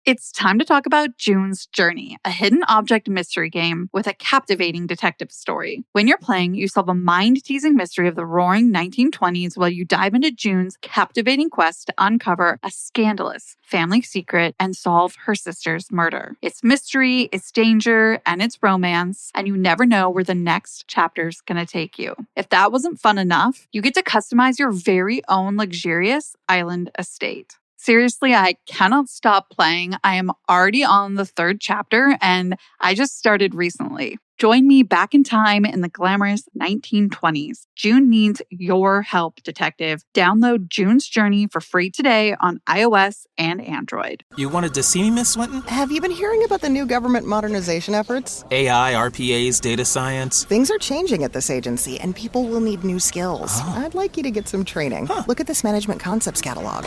It's time to talk about June's Journey, a hidden object mystery game with a captivating detective story. When you're playing, you solve a mind-teasing mystery of the roaring 1920s while you dive into June's captivating quest to uncover a scandalous family secret and solve her sister's murder. It's mystery, it's danger, and it's romance, and you never know where the next chapter's gonna take you. If that wasn't fun enough, you get to customize your very own luxurious island estate. Seriously, I cannot stop playing. I am already on the 3rd chapter, and I just started recently. Join me back in time in the glamorous 1920s. June needs your help, detective. Download June's Journey for free today on iOS and Android. You wanted to see me, Miss Swinton? Have you been hearing about the new government modernization efforts? AI, RPAs, data science. Things are changing at this agency, and people will need new skills. I'd like you to get some training. Look at this management concepts catalog.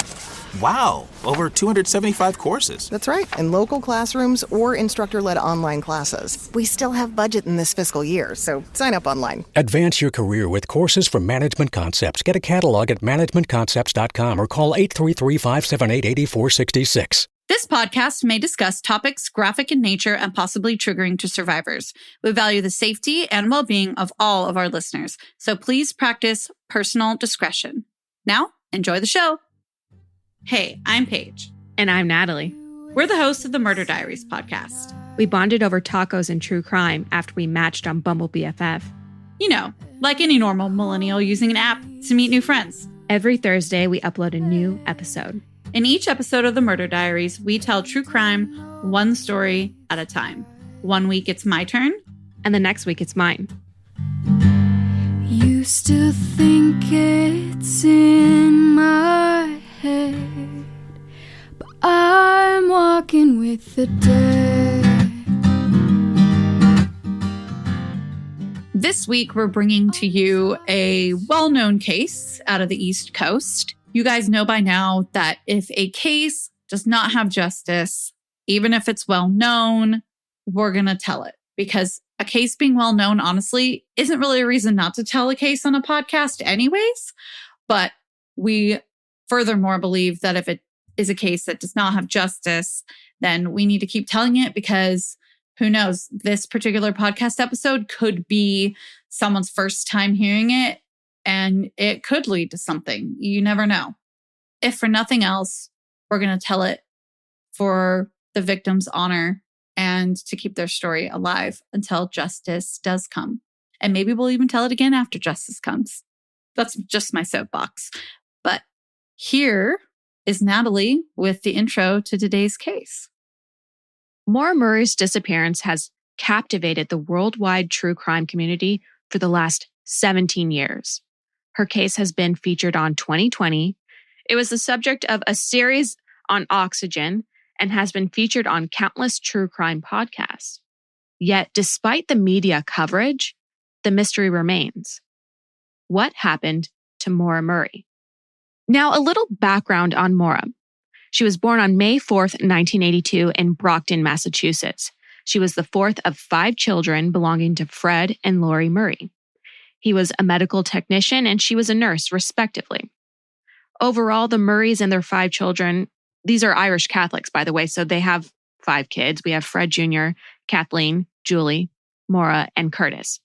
Wow, over 275 courses. That's right, in local classrooms or instructor-led online classes. We still have budget in this fiscal year, so sign up online. Advance your career with courses from Management Concepts. Get a catalog at managementconcepts.com or call 833-578-8466. This podcast may discuss topics graphic in nature and possibly triggering to survivors. We value the safety and well-being of all of our listeners, so please practice personal discretion. Now, enjoy the show. Hey, I'm Paige. And I'm Natalie. We're the hosts of the Murder Diaries podcast. We bonded over tacos and true crime after we matched on Bumble BFF. You know, like any normal millennial using an app to meet new friends. Every Thursday, we upload a new episode. In each episode of the Murder Diaries, we tell true crime one story at a time. One week it's my turn. And the next week it's mine. You still think it's in my head, but I'm walking with the dead. This week, we're bringing to you a well-known case out of the East Coast. You guys know by now that if a case does not have justice, even if it's well-known, we're going to tell it. Because a case being well-known, honestly, isn't really a reason not to tell a case on a podcast anyways. But we furthermore believe that if it is a case that does not have justice, then we need to keep telling it because who knows, this particular podcast episode could be someone's first time hearing it and it could lead to something. You never know. If for nothing else, we're going to tell it for the victim's honor and to keep their story alive until justice does come. And maybe we'll even tell it again after justice comes. That's just my soapbox. But here is Natalie with the intro to today's case. Maura Murray's disappearance has captivated the worldwide true crime community for the last 17 years. Her case has been featured on 2020. It was the subject of a series on Oxygen and has been featured on countless true crime podcasts. Yet, despite the media coverage, the mystery remains. What happened to Maura Murray? Now, a little background on Maura. She was born on May 4th, 1982 in Brockton, Massachusetts. She was the 4th of 5 children belonging to Fred and Lori Murray. He was a medical technician and she was a nurse, respectively. Overall, the Murrays and their 5 children, these are Irish Catholics, by the way, so they have 5 kids. We have Fred Jr., Kathleen, Julie, Maura, and Curtis.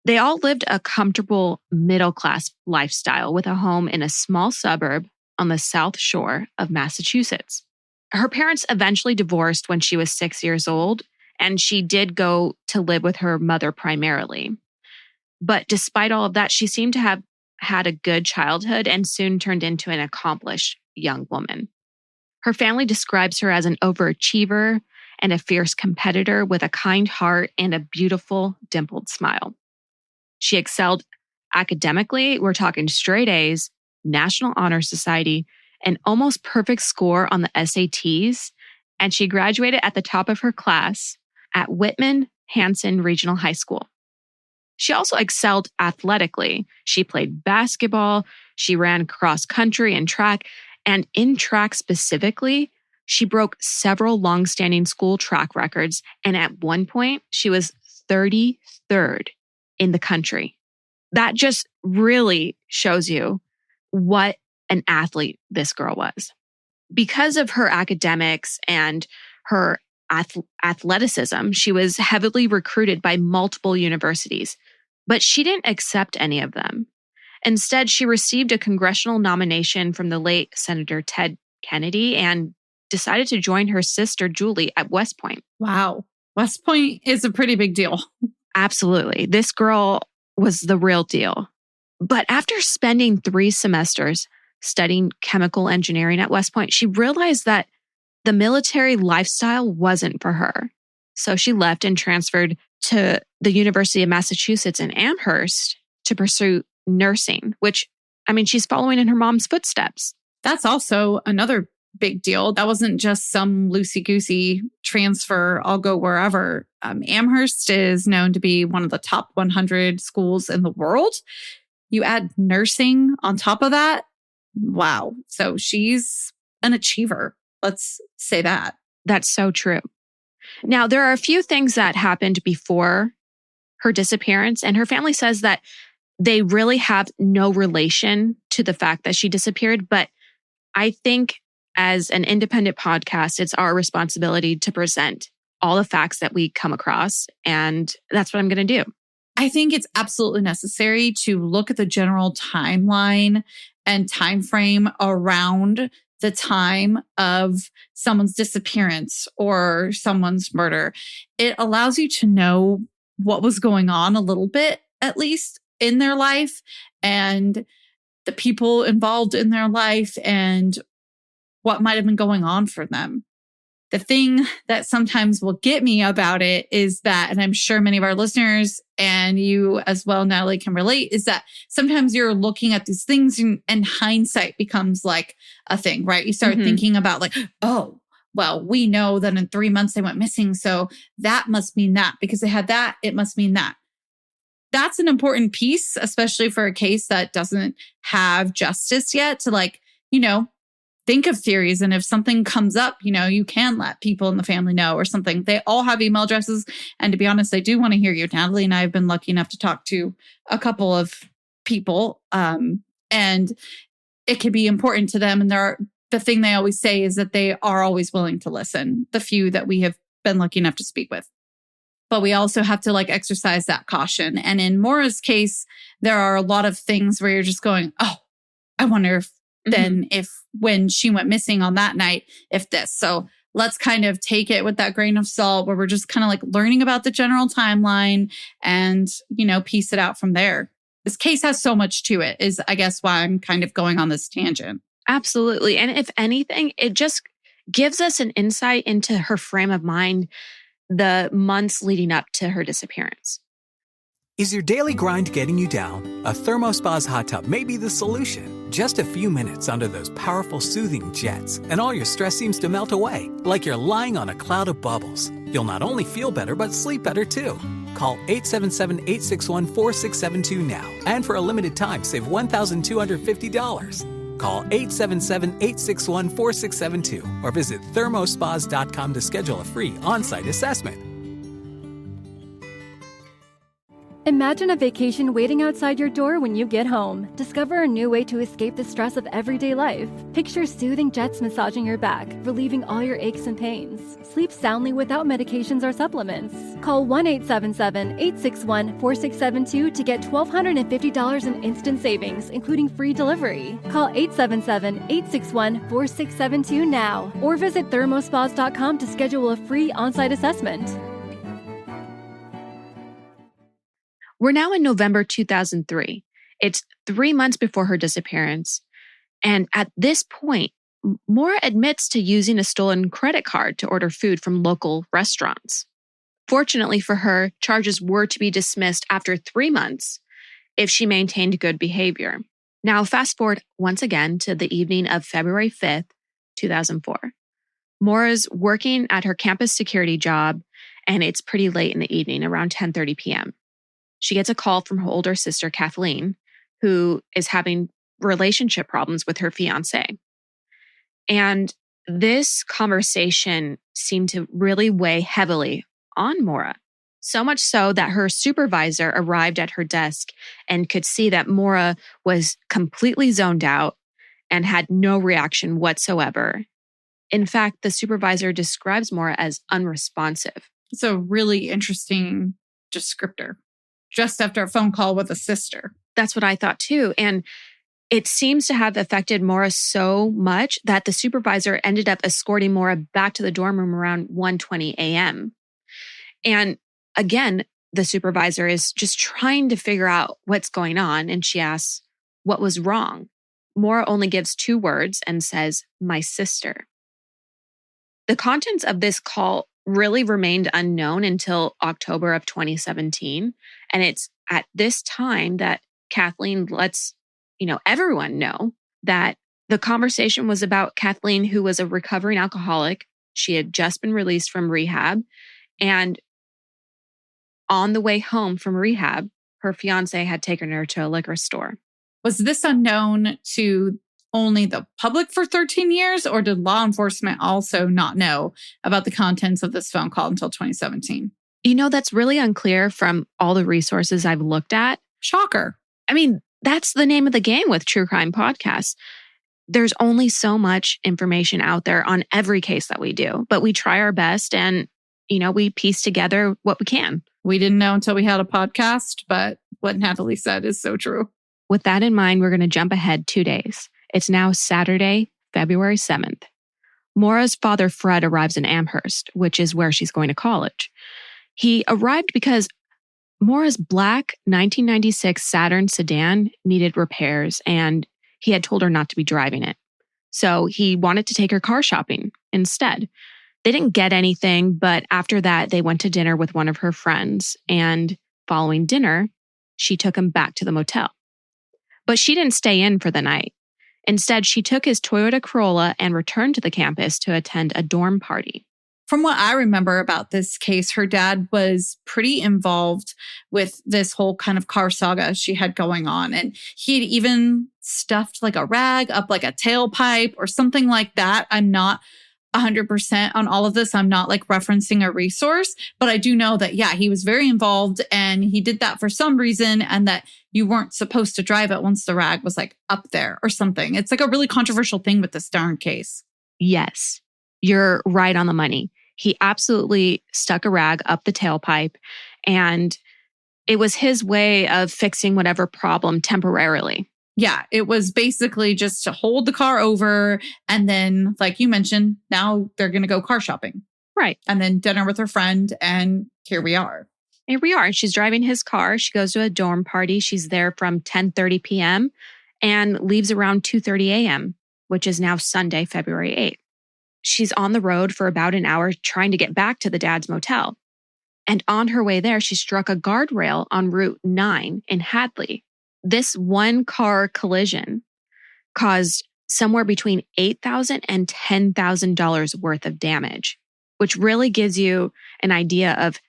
They all lived a comfortable middle-class lifestyle with a home in a small suburb on the South Shore of Massachusetts. Her parents eventually divorced when she was 6 years old, and she did go to live with her mother primarily. But despite all of that, she seemed to have had a good childhood and soon turned into an accomplished young woman. Her family describes her as an overachiever and a fierce competitor with a kind heart and a beautiful, dimpled smile. She excelled academically. We're talking straight A's, National Honor Society, an almost perfect score on the SATs, and she graduated at the top of her class at Whitman-Hanson Regional High School. She also excelled athletically. She played basketball, she ran cross country and track, and in track specifically, she broke several long-standing school track records, and at one point, she was 33rd in the country. That just really shows you what an athlete this girl was. Because of her academics and her athleticism, she was heavily recruited by multiple universities, but she didn't accept any of them. Instead, she received a congressional nomination from the late Senator Ted Kennedy and decided to join her sister Julie at West Point. Wow. West Point is a pretty big deal. Absolutely. This girl was the real deal. But after spending 3 semesters studying chemical engineering at West Point, she realized that the military lifestyle wasn't for her. So she left and transferred to the University of Massachusetts in Amherst to pursue nursing, which, I mean, she's following in her mom's footsteps. That's also another big deal. That wasn't just some loosey-goosey transfer, I'll go wherever. Amherst is known to be one of the top 100 schools in the world. You add nursing on top of that. Wow. So she's an achiever. Let's say that. That's so true. Now, there are a few things that happened before her disappearance, and her family says that they really have no relation to the fact that she disappeared. But I think as an independent podcast, it's our responsibility to present all the facts that we come across. And that's what I'm going to do. I think it's absolutely necessary to look at the general timeline and time frame around the time of someone's disappearance or someone's murder. It allows you to know what was going on a little bit, at least in their life, and the people involved in their life and what might have been going on for them. The thing that sometimes will get me about it is that, and I'm sure many of our listeners and you as well, Natalie, can relate, is that sometimes you're looking at these things and hindsight becomes like a thing, right? You start thinking about like, oh, well, we know that in 3 months they went missing. So that must mean that because they had that, it must mean that. That's an important piece, especially for a case that doesn't have justice yet, to like, think of theories. And if something comes up, you can let people in the family know or something. They all have email addresses. And to be honest, I do want to hear you. Natalie and I have been lucky enough to talk to a couple of people. And it can be important to them. And the thing they always say is that they are always willing to listen, the few that we have been lucky enough to speak with. But we also have to exercise that caution. And in Maura's case, there are a lot of things where you're just going, oh, I wonder if then if when she went missing on that night, if this. So let's kind of take it with that grain of salt where we're just kind of learning about the general timeline and, piece it out from there. This case has so much to it is, I guess, why I'm kind of going on this tangent. Absolutely. And if anything, it just gives us an insight into her frame of mind the months leading up to her disappearance. Is your daily grind getting you down? A ThermoSpa's hot tub may be the solution. Just a few minutes under those powerful soothing jets, and all your stress seems to melt away, like you're lying on a cloud of bubbles. You'll not only feel better, but sleep better too. Call 877-861-4672 now, and for a limited time, save $1,250. Call 877-861-4672 or visit thermospas.com to schedule a free on-site assessment. Imagine a vacation waiting outside your door when you get home. Discover a new way to escape the stress of everyday life. Picture soothing jets massaging your back, relieving all your aches and pains. Sleep soundly without medications or supplements. Call 1-877-861-4672 to get $1,250 in instant savings, including free delivery. Call 877-861-4672 now, or visit thermospas.com to schedule a free on-site assessment. We're now in November 2003. It's 3 months before her disappearance. And at this point, Maura admits to using a stolen credit card to order food from local restaurants. Fortunately for her, charges were to be dismissed after 3 months if she maintained good behavior. Now, fast forward once again to the evening of February 5th, 2004. Maura's working at her campus security job, and it's pretty late in the evening, around 10:30 p.m. She gets a call from her older sister, Kathleen, who is having relationship problems with her fiancé. And this conversation seemed to really weigh heavily on Maura, so much so that her supervisor arrived at her desk and could see that Maura was completely zoned out and had no reaction whatsoever In fact, the supervisor describes Maura as unresponsive. It's a really interesting descriptor. Just after a phone call with a sister. That's what I thought too. And it seems to have affected Maura so much that the supervisor ended up escorting Maura back to the dorm room around 1:20 a.m. And again, the supervisor is just trying to figure out what's going on. And she asks, what was wrong? Maura only gives 2 words and says, my sister. The contents of this call really remained unknown until October of 2017. And it's at this time that Kathleen lets, everyone know that the conversation was about Kathleen, who was a recovering alcoholic. She had just been released from rehab. And on the way home from rehab, her fiance had taken her to a liquor store. Was this unknown to only the public for 13 years, or did law enforcement also not know about the contents of this phone call until 2017? That's really unclear from all the resources I've looked at. Shocker. I mean, that's the name of the game with true crime podcasts. There's only so much information out there on every case that we do, but we try our best and, we piece together what we can. We didn't know until we had a podcast, but what Natalie said is so true. With that in mind, we're going to jump ahead 2 days. It's now Saturday, February 7th. Maura's father, Fred, arrives in Amherst, which is where she's going to college. He arrived because Maura's black 1996 Saturn sedan needed repairs, and he had told her not to be driving it. So he wanted to take her car shopping instead. They didn't get anything, but after that, they went to dinner with one of her friends, and following dinner, she took him back to the motel. But she didn't stay in for the night. Instead, she took his Toyota Corolla and returned to the campus to attend a dorm party. From what I remember about this case, her dad was pretty involved with this whole kind of car saga she had going on. And he'd even stuffed like a rag up like a tailpipe or something like that. I'm not 100% on all of this. I'm not like referencing a resource, but I do know that, he was very involved and he did that for some reason, and that you weren't supposed to drive it once the rag was like up there or something. It's like a really controversial thing with this darn case. Yes, you're right on the money. He absolutely stuck a rag up the tailpipe, and it was his way of fixing whatever problem temporarily. Yeah, it was basically just to hold the car over. And then, like you mentioned, now they're going to go car shopping. Right. And then dinner with her friend. And here we are. Here we are. She's driving his car. She goes to a dorm party. She's there from 10:30 p.m. and leaves around 2:30 a.m., which is now Sunday, February 8th. She's on the road for about an hour trying to get back to the dad's motel. And on her way there, she struck a guardrail on Route 9 in Hadley. This one car collision caused somewhere between $8,000 and $10,000 worth of damage, which really gives you an idea of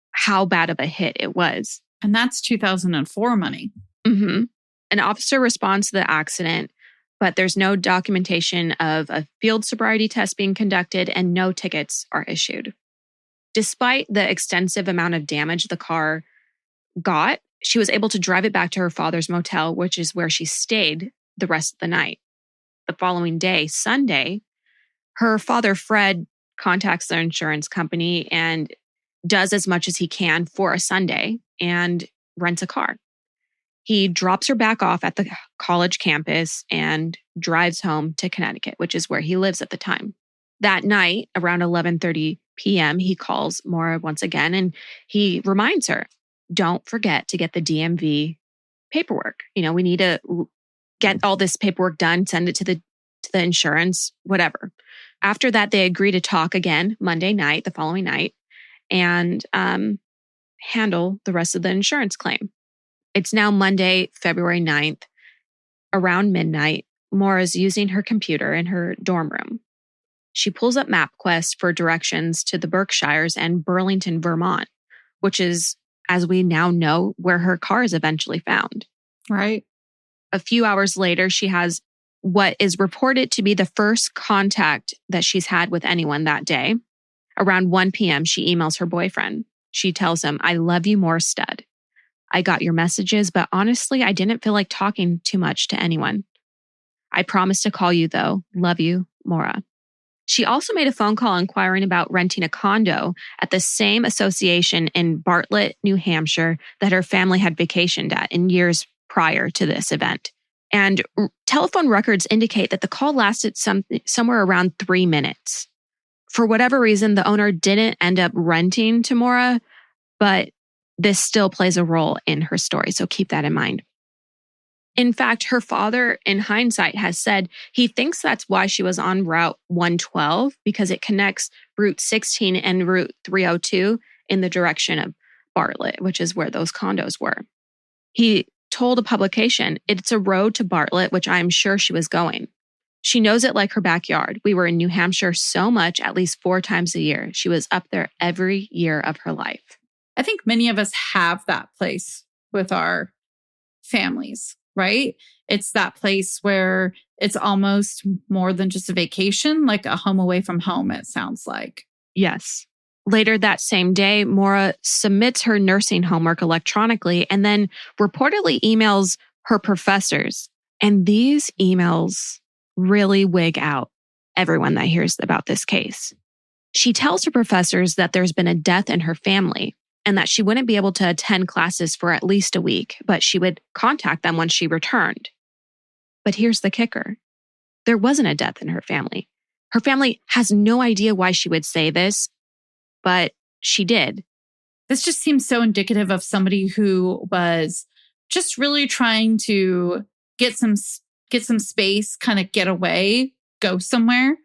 how bad of a hit it was. And that's 2004 money. Mm-hmm. An officer responds to the accident, but there's no documentation of a field sobriety test being conducted and no tickets are issued. Despite the extensive amount of damage the car got, she was able to drive it back to her father's motel, which is where she stayed the rest of the night. The following day, Sunday, her father, Fred, contacts their insurance company and does as much as he can for a Sunday and rents a car. He drops her back off at the college campus and drives home to Connecticut, which is where he lives at the time. That night, around 11:30 p.m., he calls Maura once again and he reminds her, don't forget to get the DMV paperwork. We need to get all this paperwork done, send it to the insurance, whatever. After that, they agree to talk again Monday night, the following night, and handle the rest of the insurance claim. It's now Monday, February 9th, around midnight. Maura's using her computer in her dorm room. She pulls up MapQuest for directions to the Berkshires and Burlington, Vermont, which is, as we now know, where her car is eventually found. Right. A few hours later, she has what is reported to be the first contact that she's had with anyone that day. Around 1 p.m., she emails her boyfriend. She tells him, I love you more, stud. I got your messages, but honestly, I didn't feel like talking too much to anyone. I promise to call you, though. Love you, Maura. She also made a phone call inquiring about renting a condo at the same association in Bartlett, New Hampshire that her family had vacationed at in years prior to this event. And telephone records indicate that the call lasted somewhere around 3 minutes. For whatever reason, the owner didn't end up renting to Maura, but this still plays a role in her story, so keep that in mind. In fact, her father, in hindsight, has said he thinks that's why she was on Route 112, because it connects Route 16 and Route 302 in the direction of Bartlett, which is where those condos were. He told a publication, "It's a road to Bartlett, which I'm sure she was going. She knows it like her backyard. We were in New Hampshire so much, at least 4 times a year. She was up there every year of her life." I think many of us have that place with our families, right? It's that place where it's almost more than just a vacation, like a home away from home, it sounds like. Yes. Later that same day, Maura submits her nursing homework electronically and then reportedly emails her professors. And these emails really wig out everyone that hears about this case. She tells her professors that there's been a death in her family and that she wouldn't be able to attend classes for at least a week, but she would contact them when she returned. But here's the kicker. There wasn't a death in her family. Her family has no idea why she would say this, but she did. This just seems so indicative of somebody who was just really trying to get some space, kind of get away, go somewhere,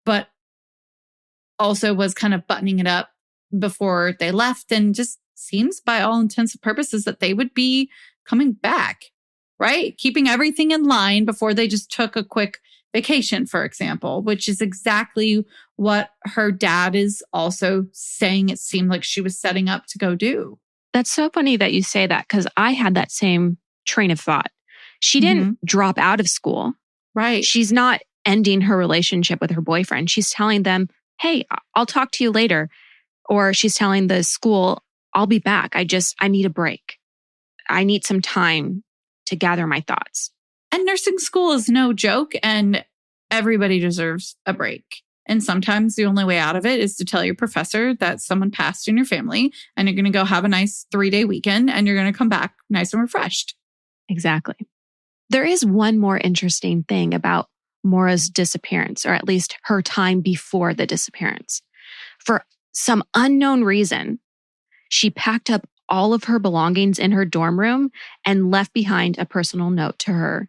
but also was kind of buttoning it up before they left, and just seems by all intents and purposes that they would be coming back, right? Keeping everything in line before they just took a quick vacation, for example, which is exactly what her dad is also saying it seemed like she was setting up to go do. That's so funny that you say that, because I had that same train of thought. She didn't drop out of school. Right. She's not ending her relationship with her boyfriend. She's telling them, "Hey, I'll talk to you later." Or she's telling the school, "I'll be back. I need a break. I need some time to gather my thoughts." And nursing school is no joke, and everybody deserves a break. And sometimes the only way out of it is to tell your professor that someone passed in your family, and you're going to go have a nice 3-day weekend, and you're going to come back nice and refreshed. Exactly. There is one more interesting thing about Maura's disappearance, or at least her time before the disappearance. For some unknown reason, she packed up all of her belongings in her dorm room and left behind a personal note to her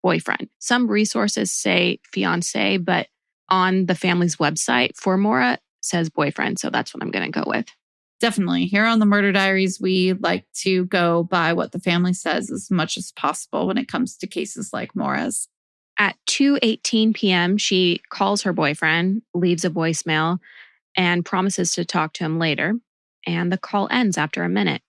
boyfriend. Some resources say fiancé, but on the family's website for Maura says boyfriend. So that's what I'm going to go with. Definitely. Here on the Murder Diaries, we like to go by what the family says as much as possible when it comes to cases like Maura's. At 2:18 p.m., she calls her boyfriend, leaves a voicemail, and promises to talk to him later. And the call ends after a minute.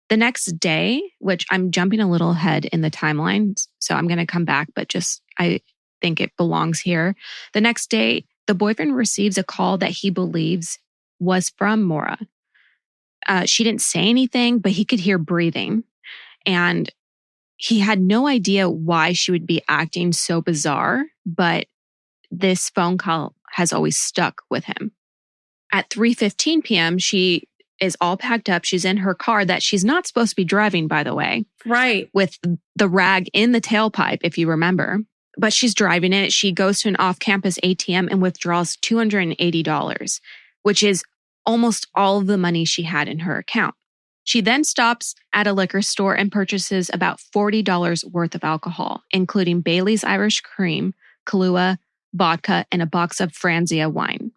The next day, which I'm jumping a little ahead in the timeline, so I'm going to come back, but I think it belongs here. The next day, the boyfriend receives a call that he believes was from Maura. She didn't say anything, but he could hear breathing. And he had no idea why she would be acting so bizarre, but this phone call has always stuck with him. At 3:15 p.m., she is all packed up. She's in her car that she's not supposed to be driving, by the way. Right. With the rag in the tailpipe, if you remember. But she's driving it. She goes to an off-campus ATM and withdraws $280, which is almost all of the money she had in her account. She then stops at a liquor store and purchases about $40 worth of alcohol, including Bailey's Irish Cream, Kahlua, vodka, and a box of Franzia wine.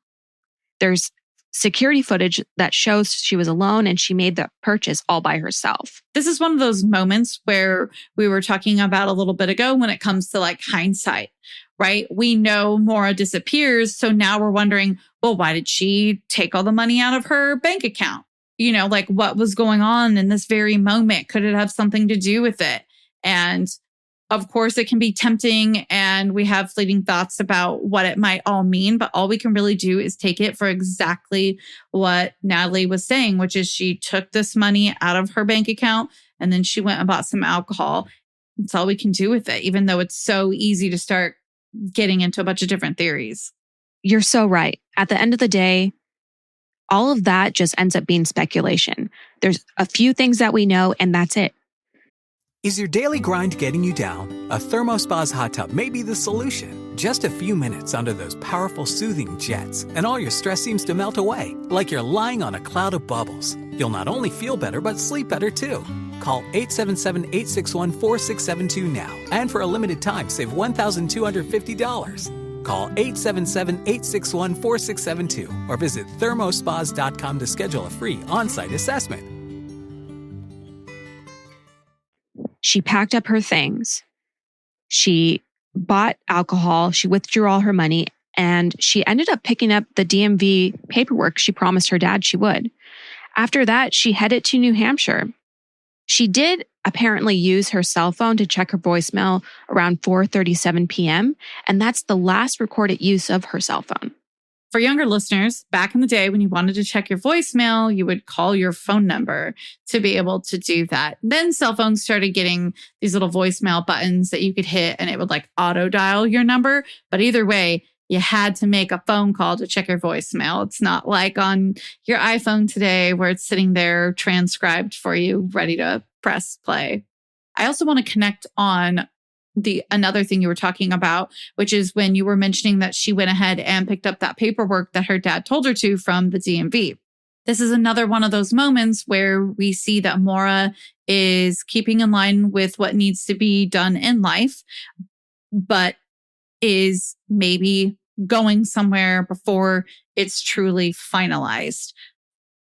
There's security footage that shows she was alone and she made the purchase all by herself. This is one of those moments where we were talking about a little bit ago when it comes to like hindsight, right? We know Maura disappears. So now we're wondering, well, why did she take all the money out of her bank account? You know, like what was going on in this very moment? Could it have something to do with it? And of course, it can be tempting and we have fleeting thoughts about what it might all mean, but all we can really do is take it for exactly what Natalie was saying, which is she took this money out of her bank account and then she went and bought some alcohol. That's all we can do with it, even though it's so easy to start getting into a bunch of different theories. You're so right. At the end of the day, all of that just ends up being speculation. There's a few things that we know, and that's it. Is your daily grind getting you down? A ThermoSpa's hot tub may be the solution. Just a few minutes under those powerful soothing jets, and all your stress seems to melt away, like you're lying on a cloud of bubbles. You'll not only feel better, but sleep better too. Call 877-861-4672 now, and for a limited time, save $1,250. Call 877-861-4672 or visit thermospas.com to schedule a free on-site assessment. She packed up her things. She bought alcohol. She withdrew all her money, and she ended up picking up the DMV paperwork she promised her dad she would. After that, she headed to New Hampshire. She did apparently use her cell phone to check her voicemail around 4:37 p.m., and that's the last recorded use of her cell phone. For younger listeners, back in the day when you wanted to check your voicemail, you would call your phone number to be able to do that. Then cell phones started getting these little voicemail buttons that you could hit and it would like auto dial your number. But either way, you had to make a phone call to check your voicemail. It's not like on your iPhone today where it's sitting there transcribed for you, ready to press play. I also want to connect on another thing you were talking about, which is when you were mentioning that she went ahead and picked up that paperwork that her dad told her to from the DMV. This is another one of those moments where we see that Maura is keeping in line with what needs to be done in life, but is maybe going somewhere before it's truly finalized.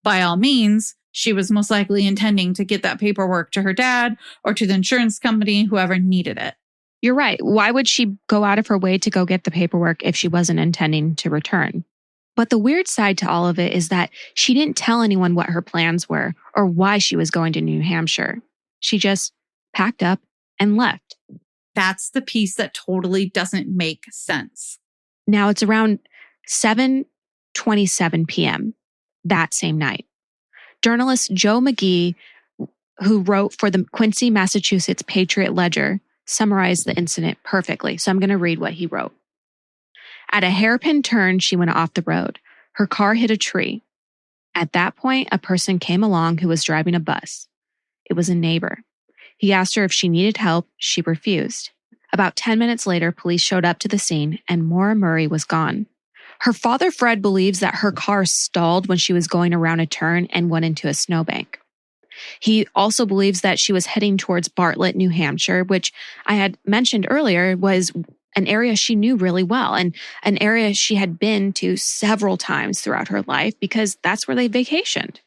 By all means, she was most likely intending to get that paperwork to her dad or to the insurance company, whoever needed it. You're right. Why would she go out of her way to go get the paperwork if she wasn't intending to return? But the weird side to all of it is that she didn't tell anyone what her plans were or why she was going to New Hampshire. She just packed up and left. That's the piece that totally doesn't make sense. Now it's around 7:27 p.m. that same night. Journalist Joe McGee, who wrote for the Quincy, Massachusetts Patriot Ledger, summarized the incident perfectly. So I'm going to read what he wrote. At a hairpin turn, she went off the road. Her car hit a tree. At that point, a person came along who was driving a bus. It was a neighbor. He asked her if she needed help. She refused. About 10 minutes later, police showed up to the scene and Maura Murray was gone. Her father, Fred, believes that her car stalled when she was going around a turn and went into a snowbank. He also believes that she was heading towards Bartlett, New Hampshire, which I had mentioned earlier was an area she knew really well and an area she had been to several times throughout her life because that's where they vacationed.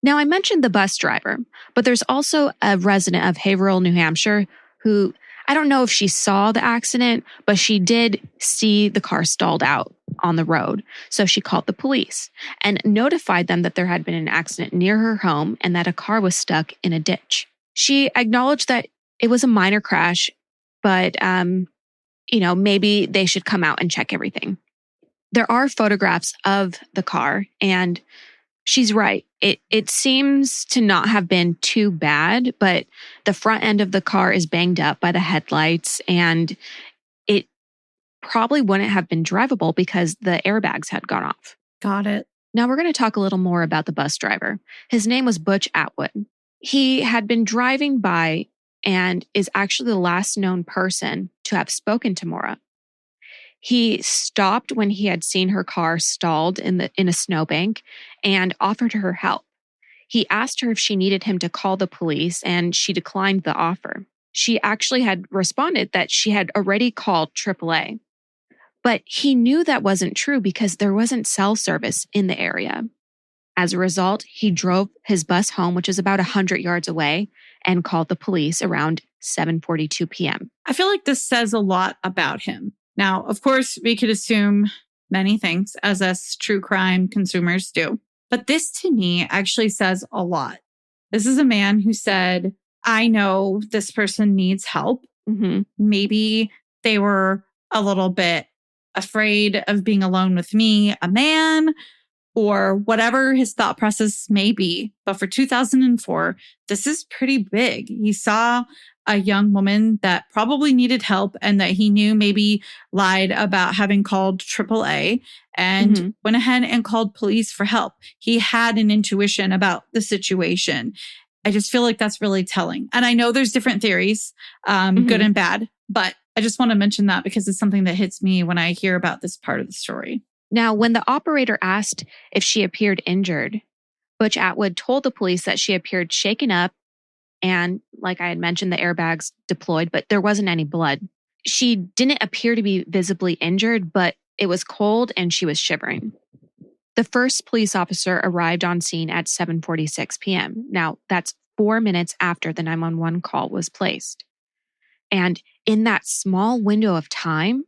Now, I mentioned the bus driver, but there's also a resident of Haverhill, New Hampshire, who I don't know if she saw the accident, but she did see the car stalled out on the road. So she called the police and notified them that there had been an accident near her home and that a car was stuck in a ditch. She acknowledged that it was a minor crash, but, maybe they should come out and check everything. There are photographs of the car and she's right. It seems to not have been too bad, but the front end of the car is banged up by the headlights and it probably wouldn't have been drivable because the airbags had gone off. Got it. Now we're going to talk a little more about the bus driver. His name was Butch Atwood. He had been driving by and is actually the last known person to have spoken to Maura. He stopped when he had seen her car stalled in a snowbank and offered her help. He asked her if she needed him to call the police and she declined the offer. She actually had responded that she had already called AAA. But he knew that wasn't true because there wasn't cell service in the area. As a result, he drove his bus home, which is about 100 yards away, and called the police around 7:42 p.m. I feel like this says a lot about him. Now, of course, we could assume many things as us true crime consumers do. But this to me actually says a lot. This is a man who said, I know this person needs help. Mm-hmm. Maybe they were a little bit afraid of being alone with me, a man, or whatever his thought process may be. But for 2004, this is pretty big. He saw a young woman that probably needed help and that he knew maybe lied about having called AAA and went ahead and called police for help. He had an intuition about the situation. I just feel like that's really telling. And I know there's different theories, good and bad, but I just want to mention that because it's something that hits me when I hear about this part of the story. Now, when the operator asked if she appeared injured, Butch Atwood told the police that she appeared shaken up and, like I had mentioned, the airbags deployed, but there wasn't any blood. She didn't appear to be visibly injured, but it was cold and she was shivering. The first police officer arrived on scene at 7:46 p.m. Now, that's 4 minutes after the 911 call was placed. And in that small window of time,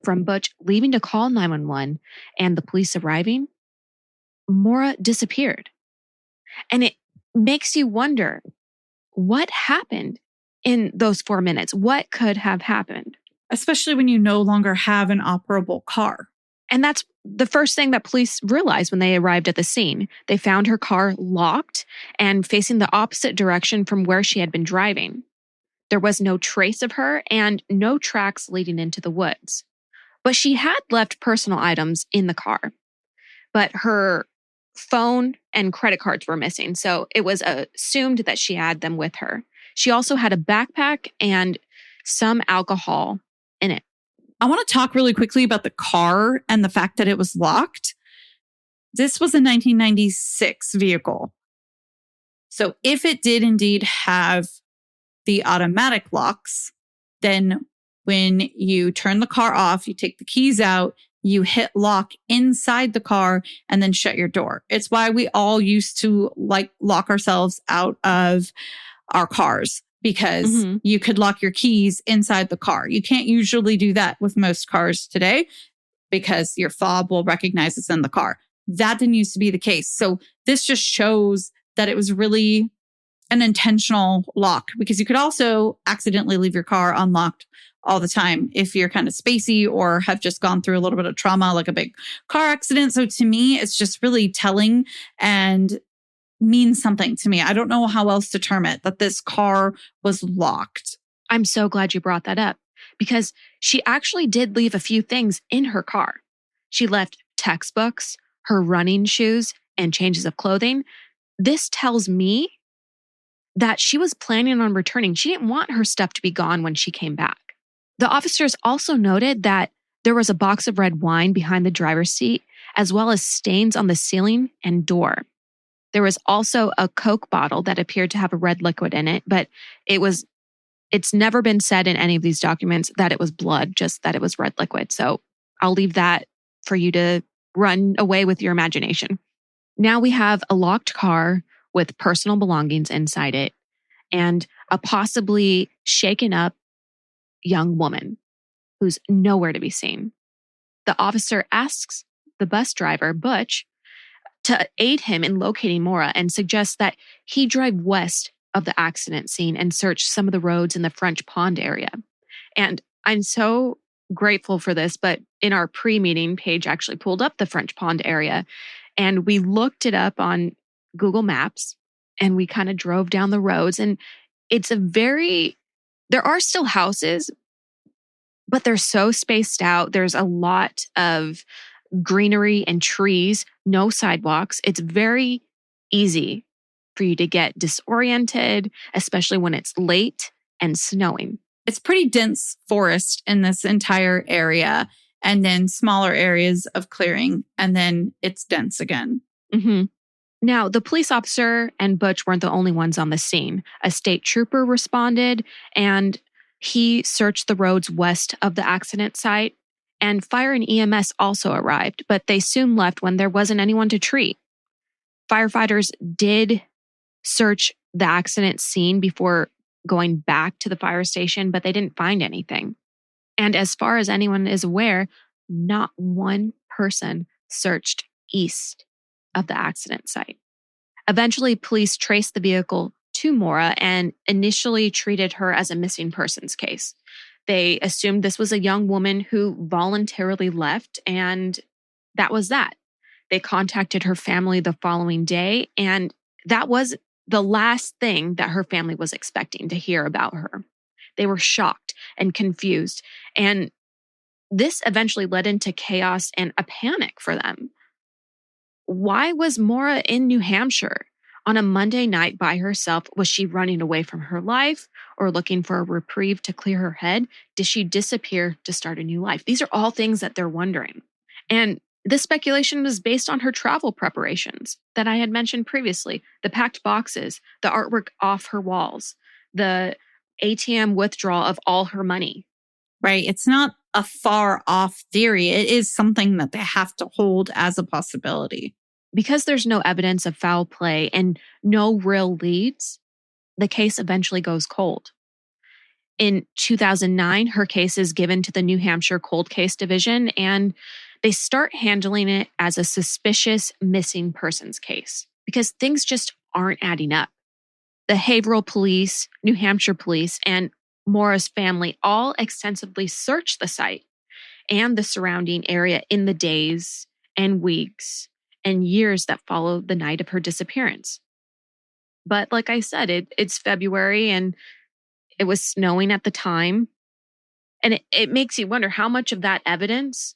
from Butch leaving to call 911 and the police arriving, Maura disappeared. And it makes you wonder, what happened in those 4 minutes? What could have happened? Especially when you no longer have an operable car. And that's the first thing that police realized when they arrived at the scene. They found her car locked and facing the opposite direction from where she had been driving. There was no trace of her and no tracks leading into the woods. But she had left personal items in the car. But her phone and credit cards were missing, so it was assumed that she had them with her. She also had a backpack and some alcohol in it. I want to talk really quickly about the car and the fact that it was locked. This was a 1996 vehicle. So if it did indeed have the automatic locks, then when you turn the car off, you take the keys out, you hit lock inside the car and then shut your door. It's why we all used to lock ourselves out of our cars because you could lock your keys inside the car. You can't usually do that with most cars today because your fob will recognize it's in the car. That didn't used to be the case. So this just shows that it was really an intentional lock because you could also accidentally leave your car unlocked all the time if you're kind of spacey or have just gone through a little bit of trauma, like a big car accident. So to me, it's just really telling and means something to me. I don't know how else to term it, that this car was locked. I'm so glad you brought that up because she actually did leave a few things in her car. She left textbooks, her running shoes, and changes of clothing. This tells me that she was planning on returning. She didn't want her stuff to be gone when she came back. The officers also noted that there was a box of red wine behind the driver's seat, as well as stains on the ceiling and door. There was also a Coke bottle that appeared to have a red liquid in it, but it's never been said in any of these documents that it was blood, just that it was red liquid. So I'll leave that for you to run away with your imagination. Now we have a locked car with personal belongings inside it and a possibly shaken up young woman who's nowhere to be seen. The officer asks the bus driver, Butch, to aid him in locating Maura and suggests that he drive west of the accident scene and search some of the roads in the French Pond area. And I'm so grateful for this, but in our pre-meeting, Paige actually pulled up the French Pond area and we looked it up on Google Maps and we kind of drove down the roads. And there are still houses, but they're so spaced out. There's a lot of greenery and trees, no sidewalks. It's very easy for you to get disoriented, especially when it's late and snowing. It's pretty dense forest in this entire area, and then smaller areas of clearing, and then it's dense again. Now, the police officer and Butch weren't the only ones on the scene. A state trooper responded, and he searched the roads west of the accident site. And fire and EMS also arrived, but they soon left when there wasn't anyone to treat. Firefighters did search the accident scene before going back to the fire station, but they didn't find anything. And as far as anyone is aware, not one person searched east of the accident site. Eventually, police traced the vehicle to Maura and initially treated her as a missing persons case. They assumed this was a young woman who voluntarily left, and that was that. They contacted her family the following day, and that was the last thing that her family was expecting to hear about her. They were shocked and confused. And this eventually led into chaos and a panic for them. Why was Maura in New Hampshire on a Monday night by herself? Was she running away from her life or looking for a reprieve to clear her head? Did she disappear to start a new life? These are all things that they're wondering. And this speculation was based on her travel preparations that I had mentioned previously, the packed boxes, the artwork off her walls, the ATM withdrawal of all her money. Right. It's not a far off theory. It is something that they have to hold as a possibility. Because there's no evidence of foul play and no real leads, the case eventually goes cold. In 2009, her case is given to the New Hampshire Cold Case Division, and they start handling it as a suspicious missing persons case because things just aren't adding up. The Haverhill Police, New Hampshire Police, and Maura's family all extensively searched the site and the surrounding area in the days and weeks and years that followed the night of her disappearance. But like I said, it's February and it was snowing at the time. And it makes you wonder how much of that evidence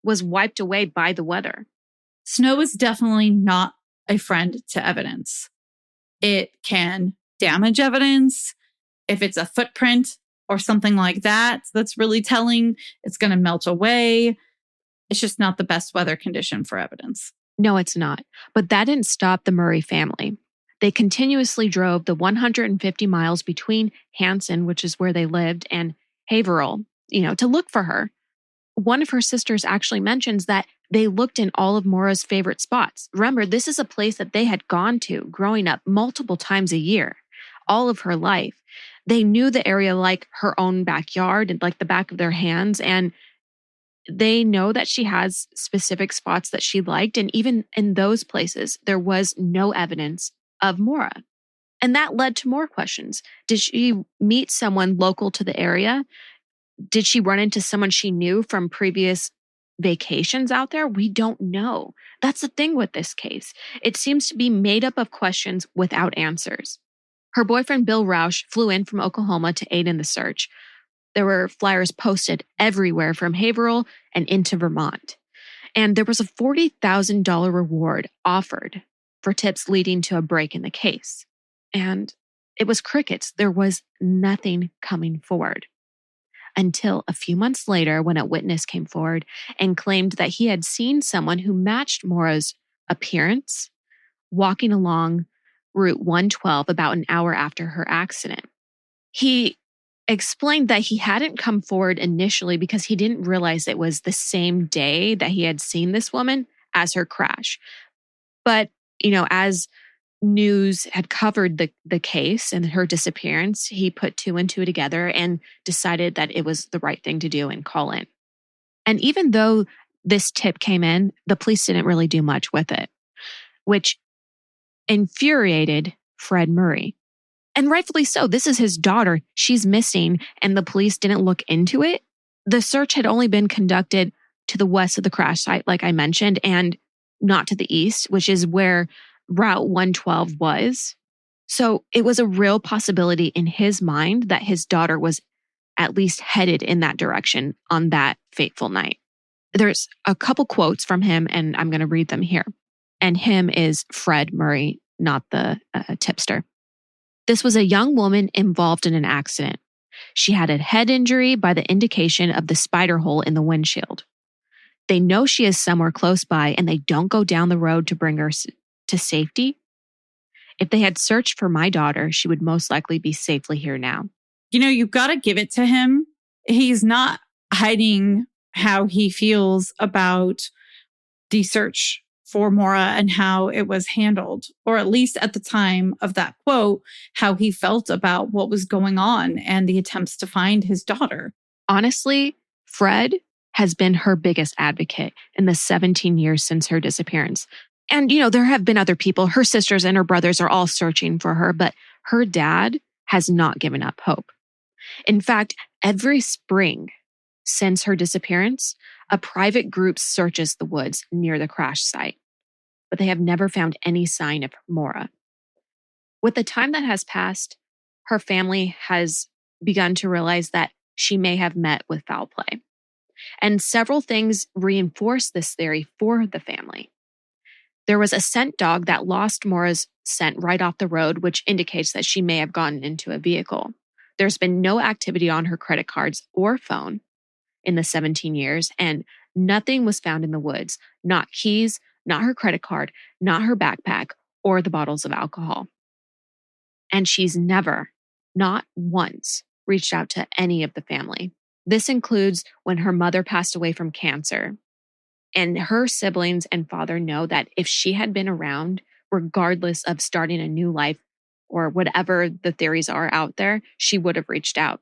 was wiped away by the weather. Snow is definitely not a friend to evidence. It can damage evidence. If it's a footprint or something like that, that's really telling, it's going to melt away. It's just not the best weather condition for evidence. No, it's not. But that didn't stop the Murray family. They continuously drove the 150 miles between Hanson, which is where they lived, and Haverhill, to look for her. One of her sisters actually mentions that they looked in all of Maura's favorite spots. Remember, this is a place that they had gone to growing up multiple times a year, all of her life. They knew the area like her own backyard and like the back of their hands. And they know that she has specific spots that she liked. And even in those places, there was no evidence of Maura. And that led to more questions. Did she meet someone local to the area? Did she run into someone she knew from previous vacations out there? We don't know. That's the thing with this case. It seems to be made up of questions without answers. Her boyfriend, Bill Rausch, flew in from Oklahoma to aid in the search. There were flyers posted everywhere from Haverhill and into Vermont. And there was a $40,000 reward offered for tips leading to a break in the case. And it was crickets. There was nothing coming forward. Until a few months later, when a witness came forward and claimed that he had seen someone who matched Maura's appearance walking along Route 112 about an hour after her accident. He explained that he hadn't come forward initially because he didn't realize it was the same day that he had seen this woman as her crash. But, as news had covered the case and her disappearance, he put two and two together and decided that it was the right thing to do and call in. And even though this tip came in, the police didn't really do much with it, which infuriated Fred Murray. And rightfully so. This is his daughter. She's missing, and the police didn't look into it. The search had only been conducted to the west of the crash site, like I mentioned, and not to the east, which is where Route 112 was. So it was a real possibility in his mind that his daughter was at least headed in that direction on that fateful night. There's a couple quotes from him, and I'm going to read them here. And him is Fred Murray, not the tipster. This was a young woman involved in an accident. She had a head injury by the indication of the spider hole in the windshield. They know she is somewhere close by, and they don't go down the road to bring her to safety. If they had searched for my daughter, she would most likely be safely here now. You've got to give it to him. He's not hiding how he feels about the search for Maura and how it was handled, or at least at the time of that quote, how he felt about what was going on and the attempts to find his daughter. Honestly, Fred has been her biggest advocate in the 17 years since her disappearance. And, there have been other people. Her sisters and her brothers are all searching for her, but her dad has not given up hope. In fact, every spring since her disappearance, a private group searches the woods near the crash site, but they have never found any sign of Maura. With the time that has passed, her family has begun to realize that she may have met with foul play. And several things reinforced this theory for the family. There was a scent dog that lost Maura's scent right off the road, which indicates that she may have gotten into a vehicle. There's been no activity on her credit cards or phone in the 17 years, and nothing was found in the woods. Not keys, not her credit card, not her backpack, or the bottles of alcohol. And she's never, not once, reached out to any of the family. This includes when her mother passed away from cancer. And her siblings and father know that if she had been around, regardless of starting a new life or whatever the theories are out there, she would have reached out.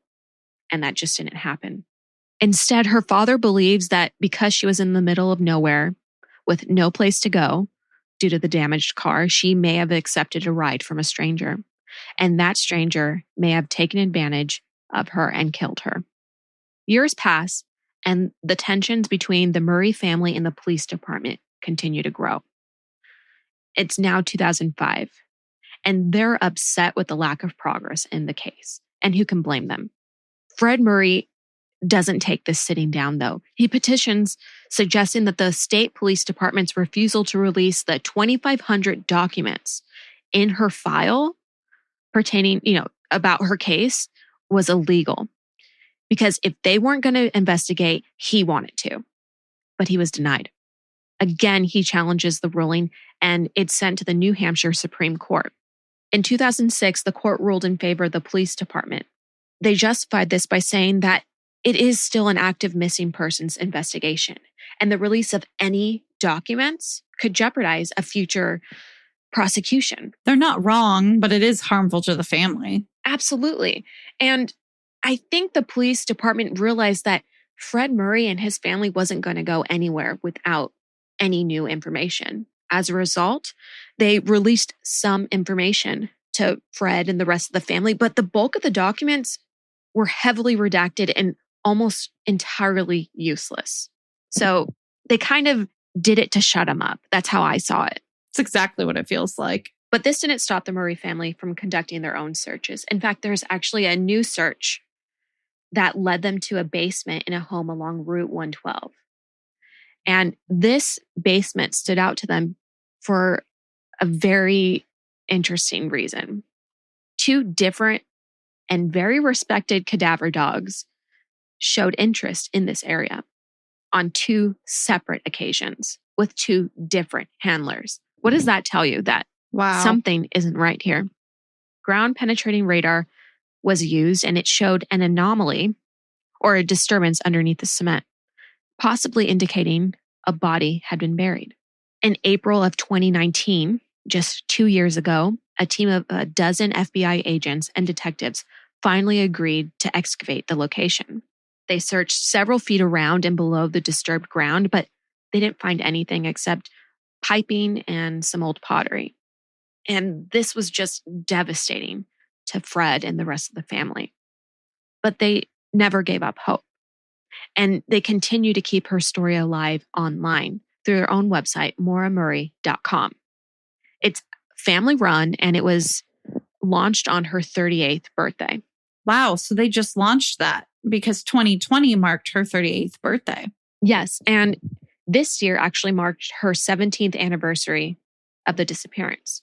And that just didn't happen. Instead, her father believes that because she was in the middle of nowhere with no place to go due to the damaged car, she may have accepted a ride from a stranger. And that stranger may have taken advantage of her and killed her. Years pass, and the tensions between the Murray family and the police department continue to grow. It's now 2005, and they're upset with the lack of progress in the case. And who can blame them? Fred Murray doesn't take this sitting down, though. He petitions, suggesting that the state police department's refusal to release the 2,500 documents in her file pertaining, about her case was illegal. Because if they weren't going to investigate, he wanted to. But he was denied. Again, he challenges the ruling, and it's sent to the New Hampshire Supreme Court. In 2006, the court ruled in favor of the police department. They justified this by saying that it is still an active missing persons investigation, and the release of any documents could jeopardize a future prosecution. They're not wrong, but it is harmful to the family. Absolutely. And I think the police department realized that Fred Murray and his family wasn't going to go anywhere without any new information. As a result, they released some information to Fred and the rest of the family, but the bulk of the documents were heavily redacted and almost entirely useless. So they kind of did it to shut him up. That's how I saw it. It's exactly what it feels like. But this didn't stop the Murray family from conducting their own searches. In fact, there's actually a new search that led them to a basement in a home along Route 112. And this basement stood out to them for a very interesting reason. Two different and very respected cadaver dogs showed interest in this area on two separate occasions with two different handlers. What does that tell you? That something isn't right here. Ground penetrating radar was used, and it showed an anomaly or a disturbance underneath the cement, possibly indicating a body had been buried. In April of 2019, just 2 years ago, a team of a dozen FBI agents and detectives finally agreed to excavate the location. They searched several feet around and below the disturbed ground, but they didn't find anything except piping and some old pottery. And this was just devastating to Fred and the rest of the family. But they never gave up hope. And they continue to keep her story alive online through their own website, mauramurray.com. It's family run, and it was launched on her 38th birthday. Wow. So they just launched that because 2020 marked her 38th birthday. Yes. And this year actually marked her 17th anniversary of the disappearance.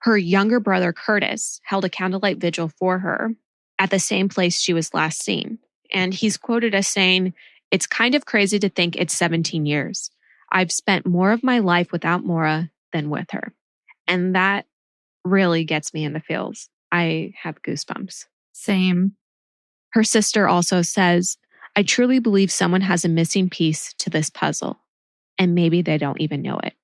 Her younger brother, Curtis, held a candlelight vigil for her at the same place she was last seen. And he's quoted as saying, "It's kind of crazy to think it's 17 years. I've spent more of my life without Maura than with her." And that really gets me in the feels. I have goosebumps. Same. Her sister also says, "I truly believe someone has a missing piece to this puzzle, and maybe they don't even know it."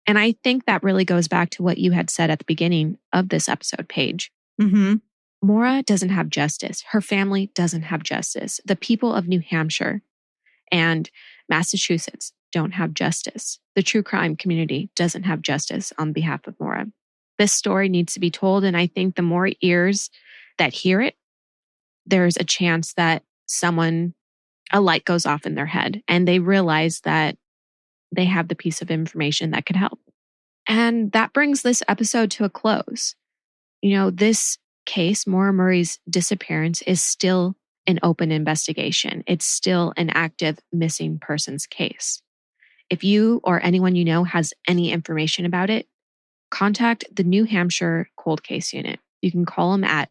And I think that really goes back to what you had said at the beginning of this episode, Paige. Mm-hmm. Maura doesn't have justice. Her family doesn't have justice. The people of New Hampshire and Massachusetts don't have justice. The true crime community doesn't have justice on behalf of Maura. This story needs to be told, and I think the more ears that hear it, there's a chance that a light goes off in their head, and they realize that they have the piece of information that could help. And that brings this episode to a close. This case, Maura Murray's disappearance is still an open investigation. It's still an active missing persons case. If you or anyone you know has any information about it, contact the New Hampshire Cold Case Unit. You can call them at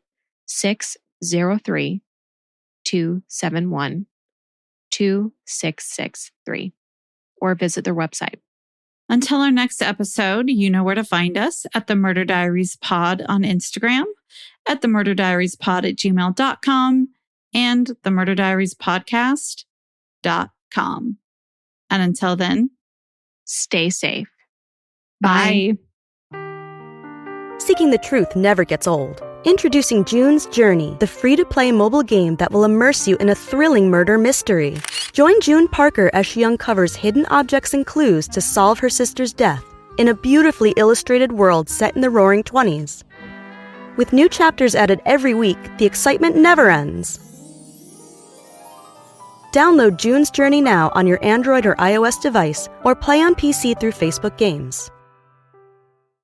603-271-2663 or visit their website. Until our next episode, you know where to find us at the Murder Diaries Pod on Instagram, at the murderdiariespod@gmail.com, and the murderdiariespodcast.com. And until then, Stay safe. bye. Seeking the truth never gets old. Introducing June's Journey, the free-to-play mobile game that will immerse you in a thrilling murder mystery. Join June Parker as she uncovers hidden objects and clues to solve her sister's death in a beautifully illustrated world set in the Roaring '20s. With new chapters added every week, the excitement never ends. Download June's Journey now on your Android or iOS device or play on PC through Facebook Games.